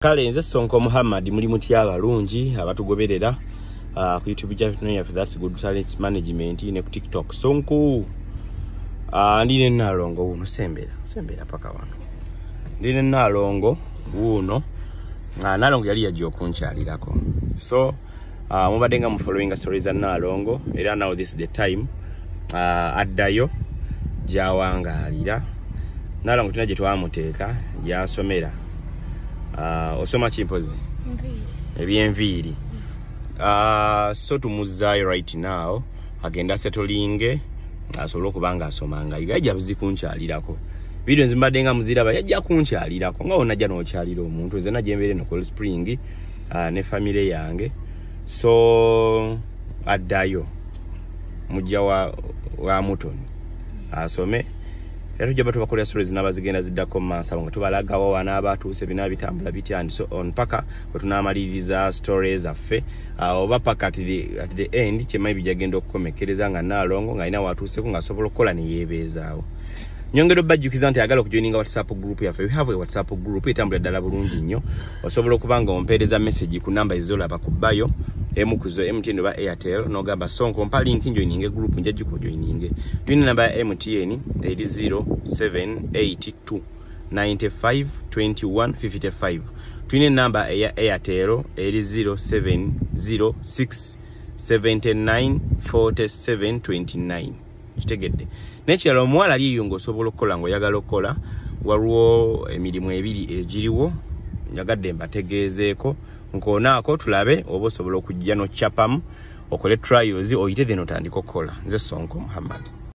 Kale nze Sonko Muhammad muli mutya abalungi abatugoberera ku YouTube channel yaffe That's Good Talent Management ne ku TikTok Sonko ndine Nalongo uno sembera paka wano ndine Nalongo uno Nalongo yali yaji okunkyalirako so mubadde nga mu following stories za Nalongo era now this is the time addayo jawangalira Nalongo tunaje twamuteeka yasomera osoma chimpozi ebyenviri so tumuzayo right now agenda settling asobola kubanga asomanga yajja bizikunkyalirako video nzimbadde nga muziraba yajja kunkyalirako nga onajja nokyalira omuntu nze najembere no Cold Spring ne family yange so addayo mujja wa mutoni asome Leto jabatu bakola stories nabazigenda ziddako masa ngo tubalagawo wana abatuuse bina bitambula bitya and so on paka tunamaliriza stories affe oba paka at the end chema bijagenda okukomekereza nga Nalongo nga ina watuuse ko nga sobola okukola ne yebeezaawo nyongero bajjukiza nti agala okujoininga WhatsApp group yaffe. We have a WhatsApp group etambula ddala bulungi nnyo osobola okubanga ompeereza message ku namba ezolaba ku bio emukuzo MTN ba Airtel nogamba Sonko mpa link joininge group njajju ko joininge twine namba ya MTN 0782 95 21 55 twine namba ya Airtel 0706 79 47 29 kitegedde nekyalo mwala liyo ngosobola okukola ngo yagala okukola waliwo emirimu ebiri egiriwo nyagadde mbategeezeeko nkonaako tulabe oba osobola okujja no chapamu okole trials oyite then otandika okukola nze Sonko Muhammad.